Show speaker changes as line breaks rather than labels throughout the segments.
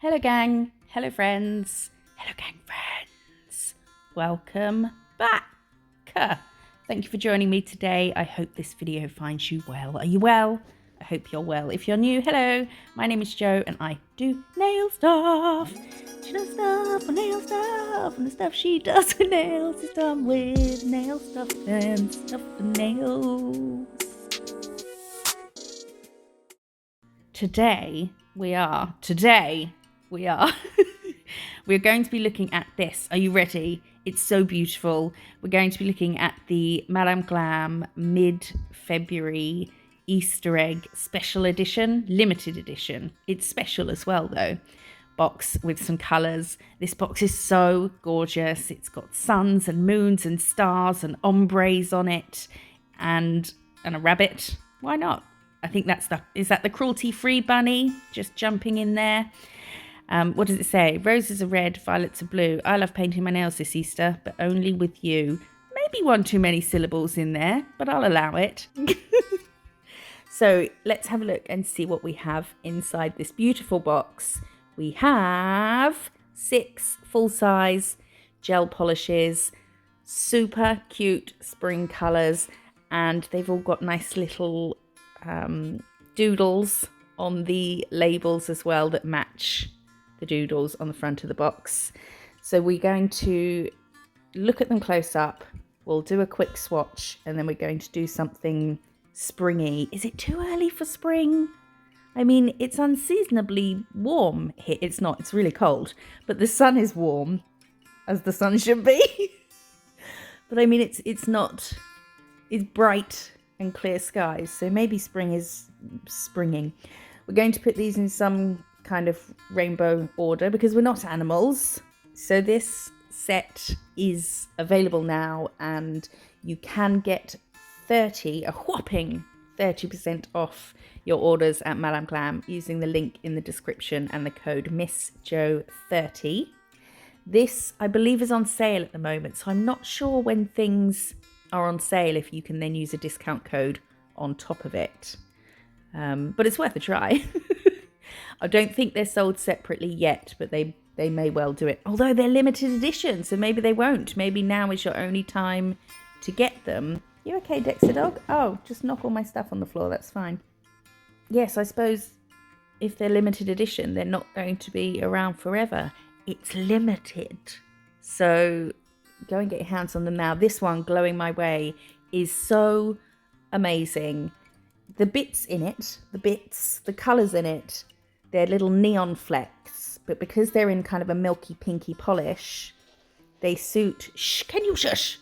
Hello gang, hello friends, hello gang friends. Welcome back. Thank you for joining me today. I hope this video finds you well. Are you well? I hope you're well. If you're new, hello. My name is Jo and I do nail stuff. She does stuff for nail stuff, and the stuff she does with nails is done with nail stuff and stuff for nails. Today we are we're going to be looking at this. Are you ready? It's so beautiful. We're going to be looking at the Madame Glam mid-February Easter egg special edition, limited edition. It's special as well though. Box with some colours. This box is so gorgeous. It's got suns and moons and stars and ombres on it and a rabbit. Why not? I think is that the cruelty-free bunny just jumping in there? What does it say? Roses are red, violets are blue. I love painting my nails this Easter, but only with you. Maybe one too many syllables in there, but I'll allow it. So let's have a look and see what we have inside this beautiful box. We have 6 full-size gel polishes, super cute spring colours, and they've all got nice little doodles on the labels as well that match the doodles on the front of the box. So we're going to look at them close up, we'll do a quick swatch, and then we're going to do something springy. Is it too early for spring? I mean, it's unseasonably warm here. It's not, it's really cold, but the sun is warm, as the sun should be. But I mean, it's bright and clear skies, so maybe spring is springing. We're going to put these in some kind of rainbow order because we're not animals. So this set is available now, and you can get a whopping 30% off your orders at Madame Glam using the link in the description and the code MISSJO30. This, I believe, is on sale at the moment, so I'm not sure when things are on sale if you can then use a discount code on top of it. But it's worth a try. I don't think they're sold separately yet, but they may well do it. Although they're limited edition, so maybe they won't. Maybe now is your only time to get them. You okay, Dexter dog? Oh, just knock all my stuff on the floor, that's fine. Yes, I suppose if they're limited edition, they're not going to be around forever. It's limited. So go and get your hands on them now. This one, Glowing My Way, is so amazing. The bits in it, the colours in it, they're little neon flecks, but because they're in kind of a milky pinky polish, they suit, can you shush?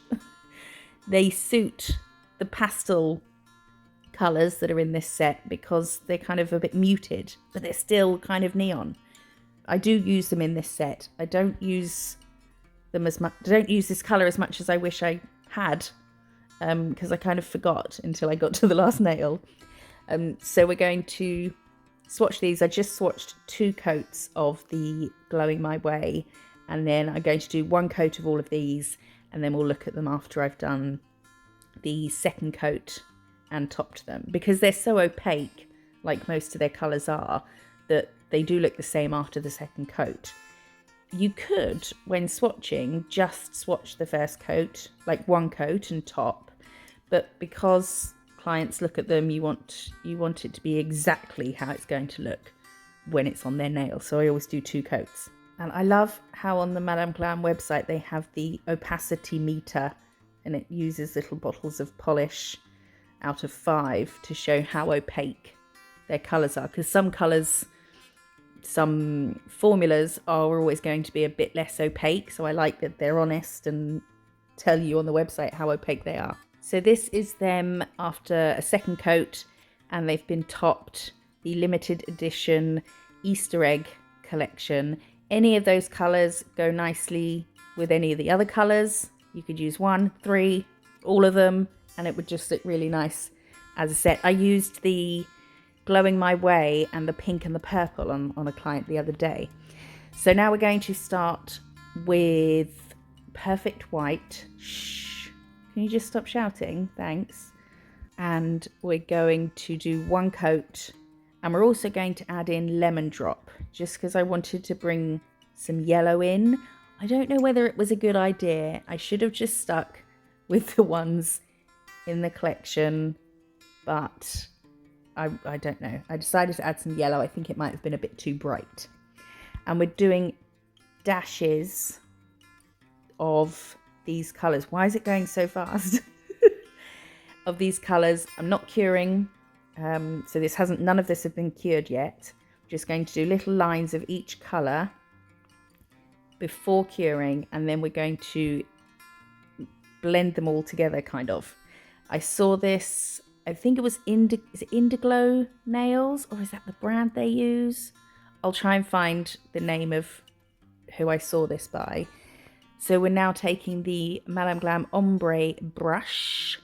They suit the pastel colours that are in this set because they're kind of a bit muted, but they're still kind of neon. I do use them in this set. I don't use them as much. I don't use this colour as much as I wish I had, because I kind of forgot until I got to the last nail. So we're going to swatch these. I just swatched 2 coats of the Glowing My Way, and then I'm going to do 1 coat of all of these, and then we'll look at them after I've done the second coat and topped them, because they're so opaque, like most of their colours are, that they do look the same after the second coat. You could, when swatching, just swatch the first coat, like 1 coat and top, but because clients look at them, you want it to be exactly how it's going to look when it's on their nail. So I always do 2 coats. And I love how on the Madame Glam website they have the opacity meter, and it uses little bottles of polish out of 5 to show how opaque their colours are, because some colours, some formulas are always going to be a bit less opaque, so I like that they're honest and tell you on the website how opaque they are. So this is them after a second coat, and they've been topped, the limited edition Easter egg collection. Any of those colours go nicely with any of the other colours. You could use 1, 3, all of them, and it would just look really nice as a set. I used the Glowing My Way and the pink and the purple on a client the other day. So now we're going to start with Perfect White. Shh. Can you just stop shouting? Thanks. And we're going to do 1 coat And we're also going to add in lemon drop, just because I wanted to bring some yellow in. I don't know whether it was a good idea. I should have just stuck with the ones in the collection, but I don't know. I decided to add some yellow. I think it might have been a bit too bright. And we're doing dashes of these colours. Why is it going so fast? Of these colours. I'm not curing. So none of this have been cured yet. I'm just going to do little lines of each colour before curing, and then we're going to blend them all together, kind of. I saw this, I think it was is it Indiglo Nails, or is that the brand they use? I'll try and find the name of who I saw this by. So we're now taking the Glam Ombre brush,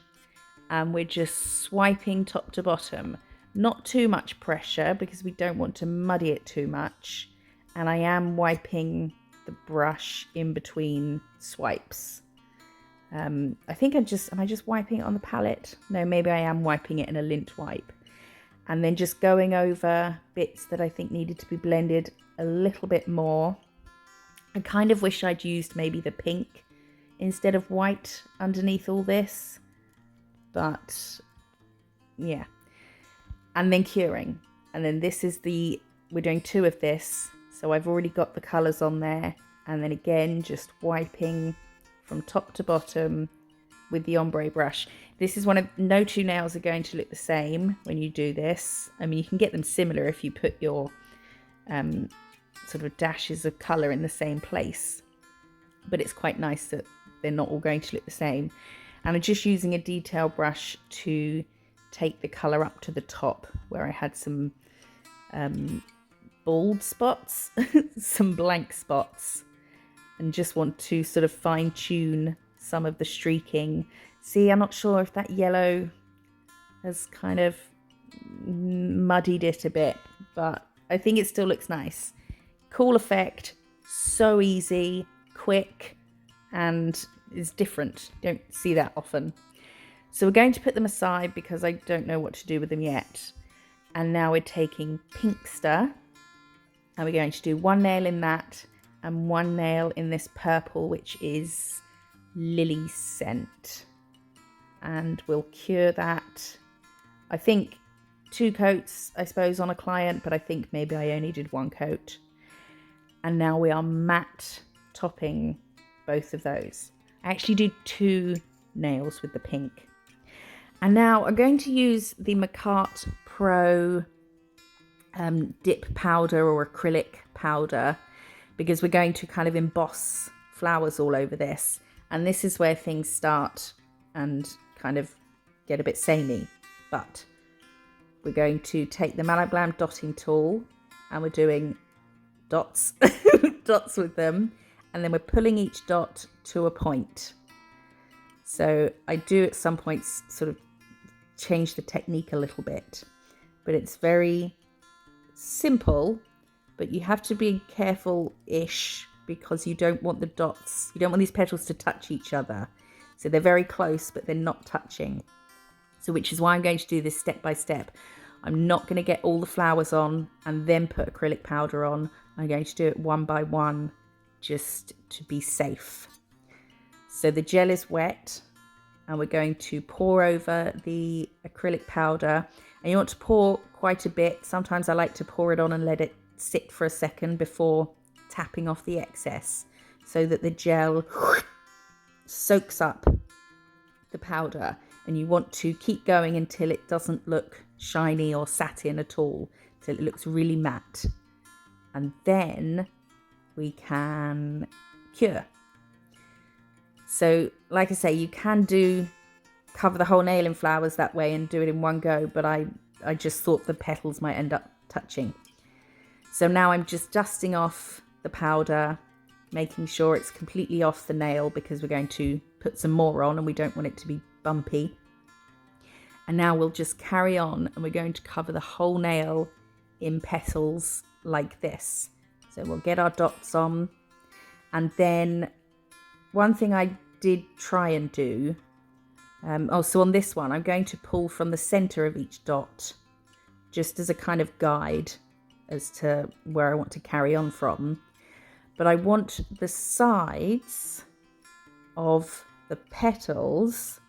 and we're just swiping top to bottom. Not too much pressure because we don't want to muddy it too much. And I am wiping the brush in between swipes. I think am I just wiping it on the palette? No, maybe I am wiping it in a lint wipe. And then just going over bits that I think needed to be blended a little bit more. I kind of wish I'd used maybe the pink instead of white underneath all this. But yeah, and then curing, and then we're doing 2 of this, so I've already got the colours on there, and then again just wiping from top to bottom with the ombre brush. This is no 2 nails are going to look the same when you do this. I mean, you can get them similar if you put your sort of dashes of colour in the same place, but it's quite nice that they're not all going to look the same. And I'm just using a detail brush to take the colour up to the top where I had some bald spots, some blank spots, and just want to sort of fine tune some of the streaking. See, I'm not sure if that yellow has kind of muddied it a bit, but I think it still looks nice. Cool effect, so easy, quick, and is different. Don't see that often. So we're going to put them aside because I don't know what to do with them yet. And now we're taking Pinkster, and we're going to do 1 nail in that and 1 nail in this purple, which is Lily Scent. And we'll cure that. I think 2 coats, I suppose, on a client, but I think maybe I only did 1 coat. And now we are matte topping both of those. I actually do 2 nails with the pink. And now I'm going to use the McCart Pro dip powder or acrylic powder, because we're going to kind of emboss flowers all over this. And this is where things start and kind of get a bit samey. But we're going to take the Glam dotting tool, and we're doing dots, dots with them. And then we're pulling each dot to a point. So I do at some points sort of change the technique a little bit, but it's very simple, but you have to be careful-ish because you don't want the dots, you don't want these petals to touch each other. So they're very close, but they're not touching. So which is why I'm going to do this step by step. I'm not going to get all the flowers on and then put acrylic powder on. I'm going to do it one by one, just to be safe. So the gel is wet, and we're going to pour over the acrylic powder. And you want to pour quite a bit. Sometimes I like to pour it on and let it sit for a second before tapping off the excess, so that the gel soaks up the powder. And you want to keep going until it doesn't look shiny or satin at all, till it looks really matte. And then we can cure. So like I say, you can cover the whole nail in flowers that way and do it in one go, but I just thought the petals might end up touching. So now I'm just dusting off the powder, making sure it's completely off the nail, because we're going to put some more on and we don't want it to be bumpy. And now we'll just carry on, and we're going to cover the whole nail in petals like this. So we'll get our dots on, and then one thing I did try and do, so on this one, I'm going to pull from the center of each dot just as a kind of guide as to where I want to carry on from. But I want the sides of the petals.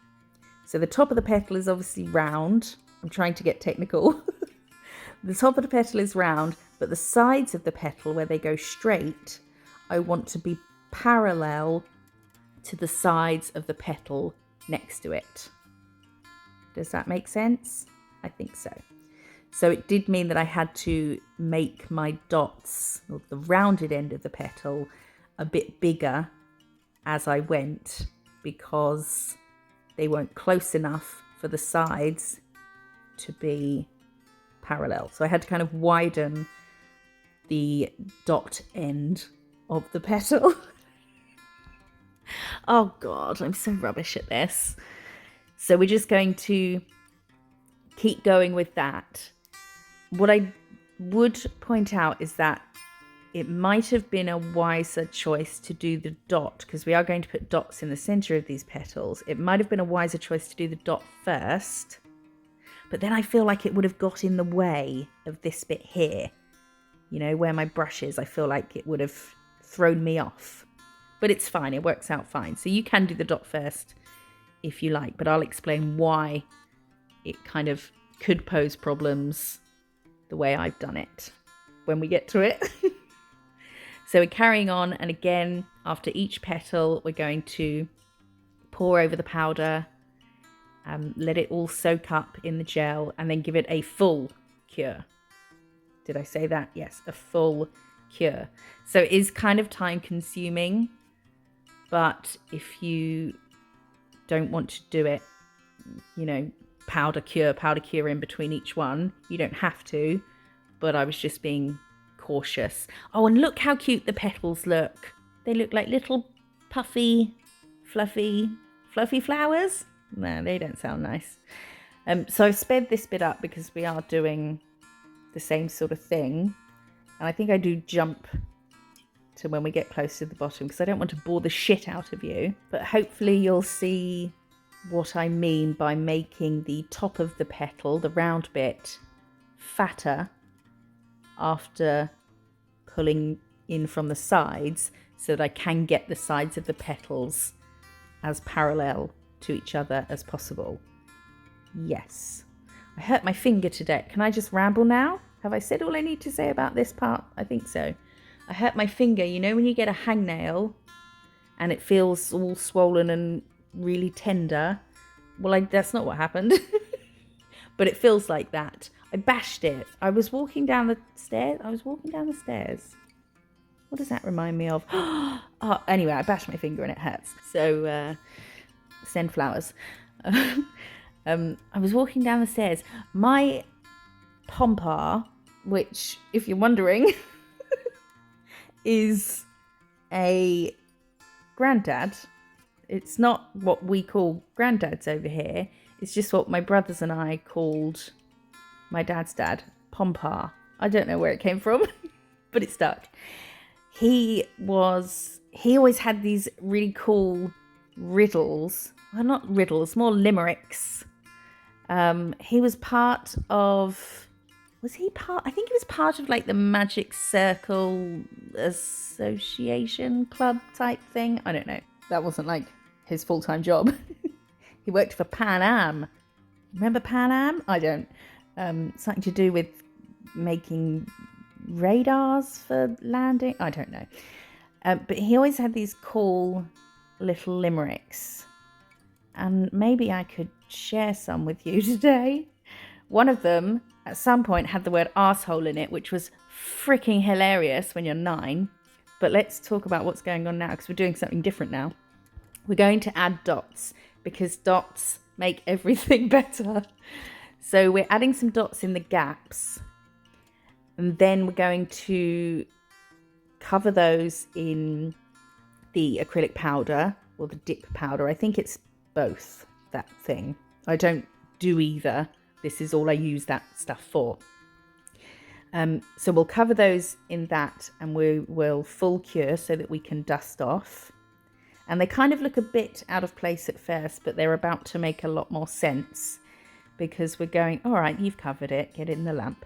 So the top of the petal is obviously round. I'm trying to get technical. The top of the petal is round, but the sides of the petal, where they go straight, I want to be parallel to the sides of the petal next to it. Does that make sense? I think so. So it did mean that I had to make my dots, or the rounded end of the petal, a bit bigger as I went, because they weren't close enough for the sides to be parallel. So I had to kind of widen the dot end of the petal. Oh God, I'm so rubbish at this. So we're just going to keep going with that. What I would point out is that it might have been a wiser choice to do the dot, because we are going to put dots in the center of these petals. It might have been a wiser choice to do the dot first, but then I feel like it would have got in the way of this bit here. You know, where my brush is, I feel like it would have thrown me off. But it's fine, it works out fine. So you can do the dot first if you like, but I'll explain why it kind of could pose problems the way I've done it when we get to it. So we're carrying on, and again, after each petal, we're going to pour over the powder, let it all soak up in the gel, and then give it a full cure. Did I say that? Yes, a full cure. So it is kind of time consuming, but if you don't want to do it, you know, powder cure in between each one, you don't have to, but I was just being cautious. Oh, and look how cute the petals look. They look like little puffy, fluffy flowers. No, they don't sound nice. So I've sped this bit up because we are doing the same sort of thing. And I think I do jump to when we get close to the bottom, because I don't want to bore the shit out of you. But hopefully you'll see what I mean by making the top of the petal, the round bit, fatter after pulling in from the sides, so that I can get the sides of the petals as parallel to each other as possible. Yes. I hurt my finger today. Can I just ramble now? Have I said all I need to say about this part? I think so. I hurt my finger. You know when you get a hangnail and it feels all swollen and really tender? Well, that's not what happened. But it feels like that. I bashed it. I was walking down the stairs. What does that remind me of? Oh, anyway, I bashed my finger and it hurts. So, send flowers. I was walking down the stairs. My pompar, which, if you're wondering, is a granddad. It's not what we call granddads over here. It's just what my brothers and I called my dad's dad, pompar. I don't know where it came from, but it stuck. He always had these really cool riddles. Well, not riddles, more limericks. He was part of... I think he was part of like the Magic Circle Association Club type thing. I don't know. That wasn't like his full-time job. He worked for Pan Am. Remember Pan Am? I don't. Something to do with making radars for landing. I don't know. But he always had these cool little limericks. And maybe I could share some with you today. One of them, at some point, had the word arsehole in it, which was freaking hilarious when you're 9. But let's talk about what's going on now, because we're doing something different now. We're going to add dots, because dots make everything better. So we're adding some dots in the gaps. And then we're going to cover those in the acrylic powder, or the dip powder. I think it's both, that thing. I don't do either. This is all I use that stuff for. So we'll cover those in that, and we will full cure so that we can dust off. And they kind of look a bit out of place at first, but they're about to make a lot more sense, because we're going, all right, you've covered it, get it in the lamp.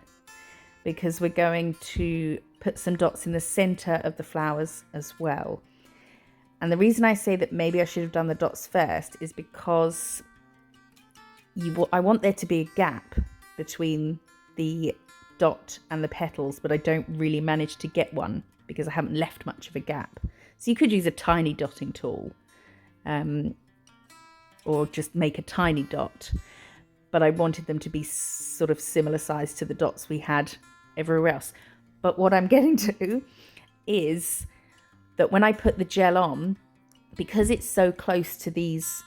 Because we're going to put some dots in the center of the flowers as well. And the reason I say that maybe I should have done the dots first is because I want there to be a gap between the dot and the petals, but I don't really manage to get one because I haven't left much of a gap. So you could use a tiny dotting tool, or just make a tiny dot. But I wanted them to be sort of similar size to the dots we had everywhere else. But what I'm getting to is that when I put the gel on, because it's so close to these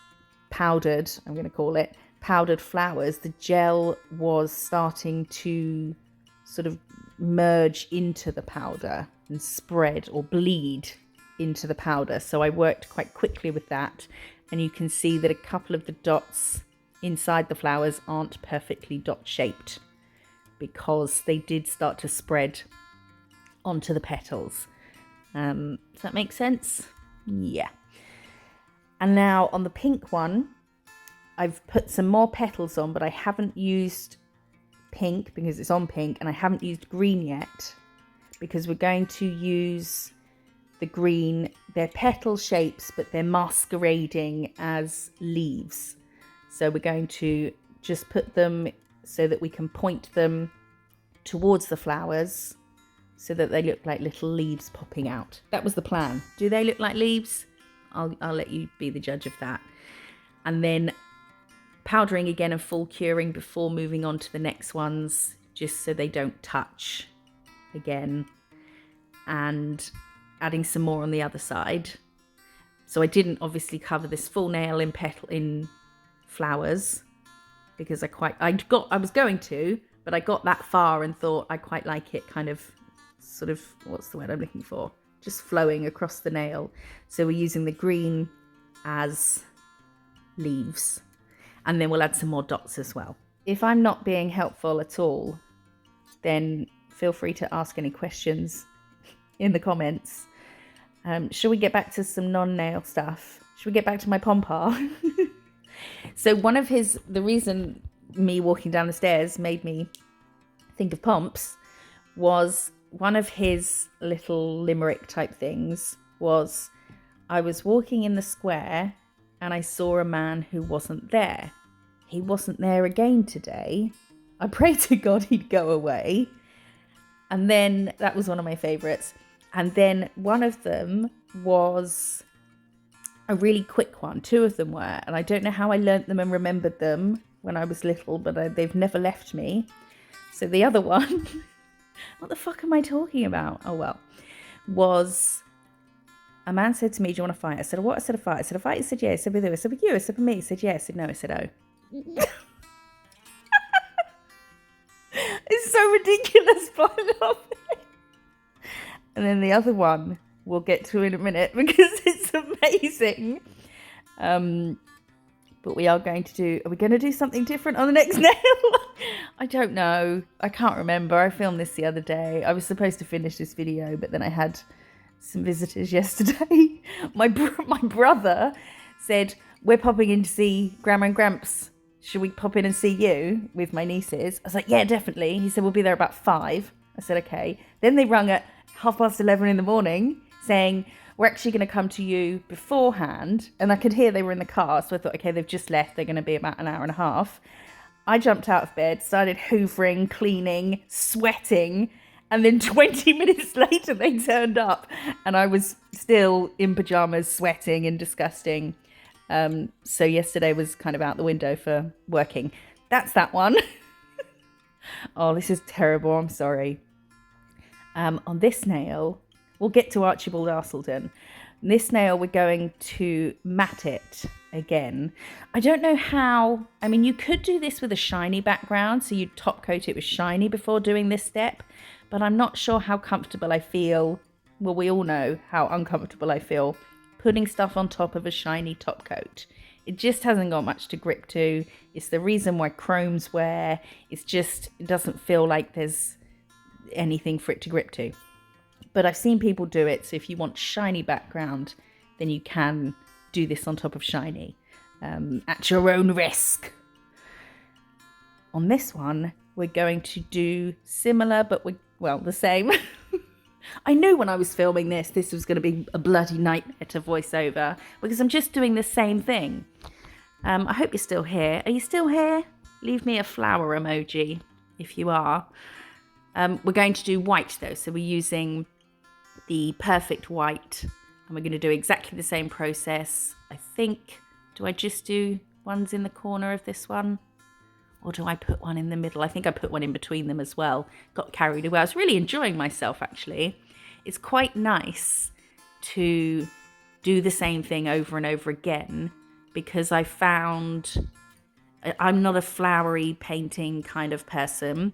powdered, I'm going to call it, powdered flowers, the gel was starting to sort of merge into the powder and spread or bleed into the powder. So I worked quite quickly with that. And you can see that a couple of the dots inside the flowers aren't perfectly dot shaped because they did start to spread onto the petals. Does that make sense? Yeah. And now on the pink one, I've put some more petals on, but I haven't used pink because it's on pink, and I haven't used green yet because we're going to use the green. They're petal shapes, but they're masquerading as leaves. So we're going to just put them so that we can point them towards the flowers so that they look like little leaves popping out. That was the plan. Do they look like leaves? I'll let you be the judge of that. And then powdering again and full curing before moving on to the next ones, just so they don't touch again. And adding some more on the other side. So I didn't obviously cover this full nail in flowers because I was going to, but I got that far and thought I quite like it kind of sort of, what's the word I'm looking for? Just flowing across the nail. So we're using the green as leaves, and then we'll add some more dots as well. If I'm not being helpful at all, then feel free to ask any questions in the comments. Shall we get back to some non-nail stuff? Should we get back to my pom-pom? So the reason me walking down the stairs made me think of Pomps was one of his little limerick type things was, I was walking in the square and I saw a man who wasn't there. He wasn't there again today. I prayed to God he'd go away. And then that was one of my favourites. And then one of them was a really quick one. Two of them were. And I don't know how I learnt them and remembered them when I was little, but they've never left me. So the other one, what the fuck am I talking about? Oh, well, was a man said to me, do you want to fight? I said, what? I said, a fight. I said, a fight? He said, yeah. I said, with who? I said, with you. I said, with me. He said, yeah. I said, no. I said, oh. It's so ridiculous, but I love it. And then the other one we'll get to in a minute because it's amazing. But we are going to are we going to do something different on the next nail? I don't know. I can't remember. I filmed this the other day. I was supposed to finish this video, but then I had some visitors yesterday. My brother said, we're popping in to see Grandma and Gramps. Should we pop in and see you with my nieces? I was like, yeah, definitely. He said, we'll be there about 5. I said, okay. Then they rung at 11:30 in the morning saying, we're actually going to come to you beforehand. And I could hear they were in the car. So I thought, okay, they've just left. They're going to be about an hour and a half. I jumped out of bed, started hoovering, cleaning, sweating. And then 20 minutes later, they turned up. And I was still in pajamas, sweating and disgusting. So yesterday was kind of out the window for working. That's that one. Oh, this is terrible. I'm sorry. On this nail, we'll get to Archibald Arseldon. This nail, we're going to matte it again. I don't know how. I mean, you could do this with a shiny background, so you top coat it with shiny before doing this step, but I'm not sure how comfortable I feel. Well, we all know how uncomfortable I feel putting stuff on top of a shiny top coat. It just hasn't got much to grip to. It's the reason why chromes wear. It's just, it doesn't feel like there's anything for it to grip to. But I've seen people do it, so if you want shiny background, then you can do this on top of shiny at your own risk. on this one, we're going to do similar, but the same. I knew when I was filming this was going to be a bloody nightmare to voice over because I'm just doing the same thing. I hope you're still here. Are you still here? Leave me a flower emoji if you are. We're going to do white though, so we're using the perfect white, and we're going to do exactly the same process. I think, do I just do ones in the corner of this one? Or do I put one in the middle? I think I put one in between them as well. Got carried away. I was really enjoying myself, actually. It's quite nice to do the same thing over and over again because I found I'm not a flowery painting kind of person.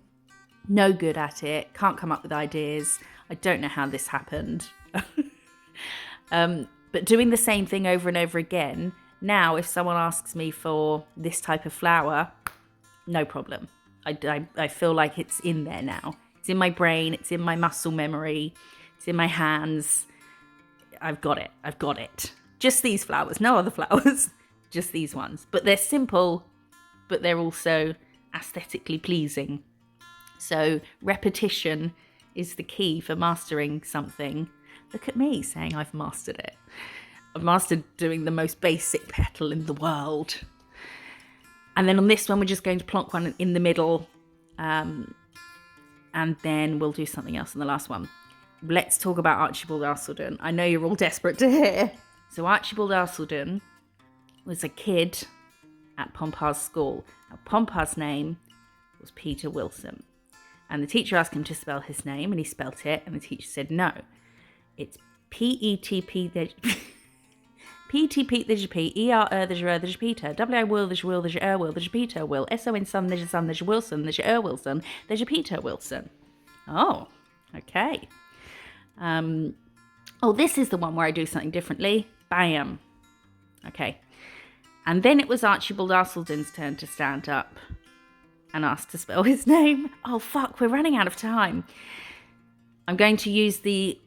No good at it. Can't come up with ideas. I don't know how this happened. But doing the same thing over and over again, now if someone asks me for this type of flower, no problem. I feel like it's in there now. It's in my brain. It's in my muscle memory. It's in my hands. I've got it. Just these flowers. No other flowers. Just these ones. But they're simple, but they're also aesthetically pleasing. So repetition is the key for mastering something. Look at me saying I've mastered it. I've mastered doing the most basic petal in the world. And then on this one, we're just going to plonk one in the middle. And then we'll do something else in the last one. Let's talk about Archibald Arsildon. I know you're all desperate to hear. So Archibald Arsildon was a kid at Pompar's school. Now, Pompar's name was Peter Wilson. And the teacher asked him to spell his name, and he spelt it. And the teacher said, no, it's P-E-T-P... P-T-P, there's your P, E-R-R, there's your there's your Peter, W-I-Will, there's your Will, there's your Will, there's your Peter Will, S-O-N son, there's your Wilson, there's your Wilson, there's your Peter Wilson. Oh, okay. Oh, this is the one where I do something differently. Bam. Okay. And then it was Archibald Arsildon's turn to stand up and ask to spell his name. Oh, fuck, we're running out of time. I'm going to use the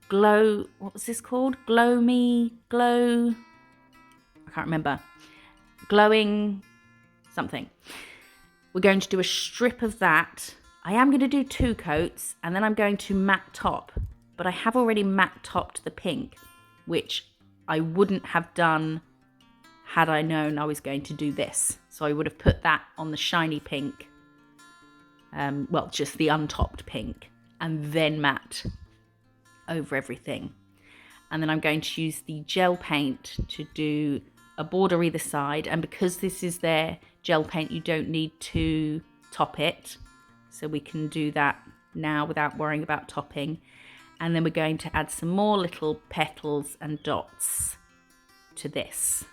glow, what was this called? Glow, I can't remember. Glowing something. We're going to do a strip of that. I am going to do 2 coats and then I'm going to matte top. But I have already matte topped the pink, which I wouldn't have done had I known I was going to do this. So I would have put that on the shiny pink. Well, just the untopped pink. And then matte over everything. And then I'm going to use the gel paint to do a border either side. And because this is their gel paint, you don't need to top it. So we can do that now without worrying about topping. And then we're going to add some more little petals and dots to this.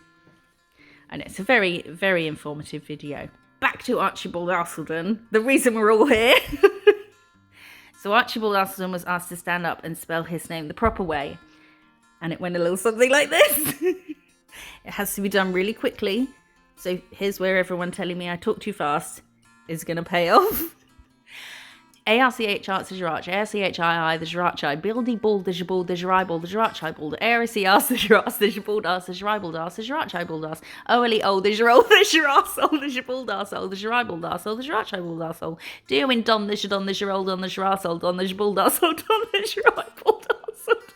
And it's a very, very informative video. Back to Archibald Arsildon, the reason we're all here. So Archibald Arsildon was asked to stand up and spell his name the proper way. And it went a little something like this. It has to be done really quickly. So here's where everyone telling me I talk too fast is going to pay off. A-R-C-H, there's your arch. A-R-C-H-I-I, there's your arch-I. Buildy bald, there's your bald, there's your eyeball, there's your arch-eyeball. A-R-C-arse, there's your arse, there's your bald arse, there's your eyeball arse, there's your arch-eyeball arse. O-L-E-O, there's your old, there's your arsehole, there's your bald arsehole, there's your eyeball arsehole, there's your arch-eyeball arsehole. D-O-N-Don, there's your old don, there's your arsehole don, there's your bald arsehole don, there's your eyeball arsehole.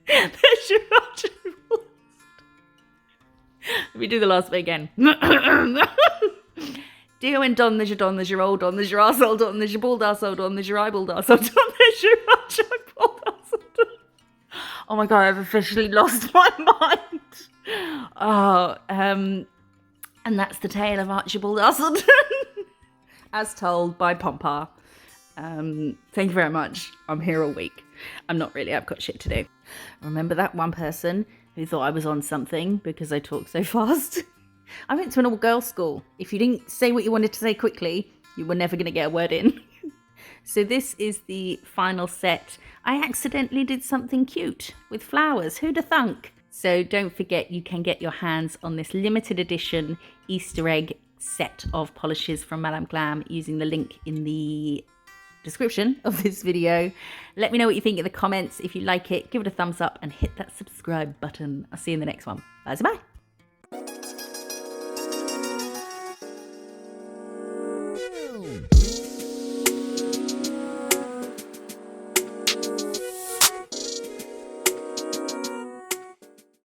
There's your arch-eyeball. Let me do the last bit again. D-O-N-Don, there's your old don, there's your arsehole don, there's your bald arsehole don, there's your eyeball arsehole don, there's your arch-eyeball arsehole don. Oh my god, I've officially lost my mind. Oh, and that's the tale of Archibald Arsildon, as told by Pompar. Thank you very much. I'm here all week. I'm not really, I've got shit to do. Remember that one person who thought I was on something because I talk so fast? I went to an all-girls school. If you didn't say what you wanted to say quickly, you were never going to get a word in. So this is the final set. I accidentally did something cute with flowers. Who'd have thunk? So don't forget you can get your hands on this limited edition Easter egg set of polishes from Madame Glam using the link in the description of this video. Let me know what you think in the comments. If you like it, give it a thumbs up and hit that subscribe button. I'll see you in the next one. Bye-bye.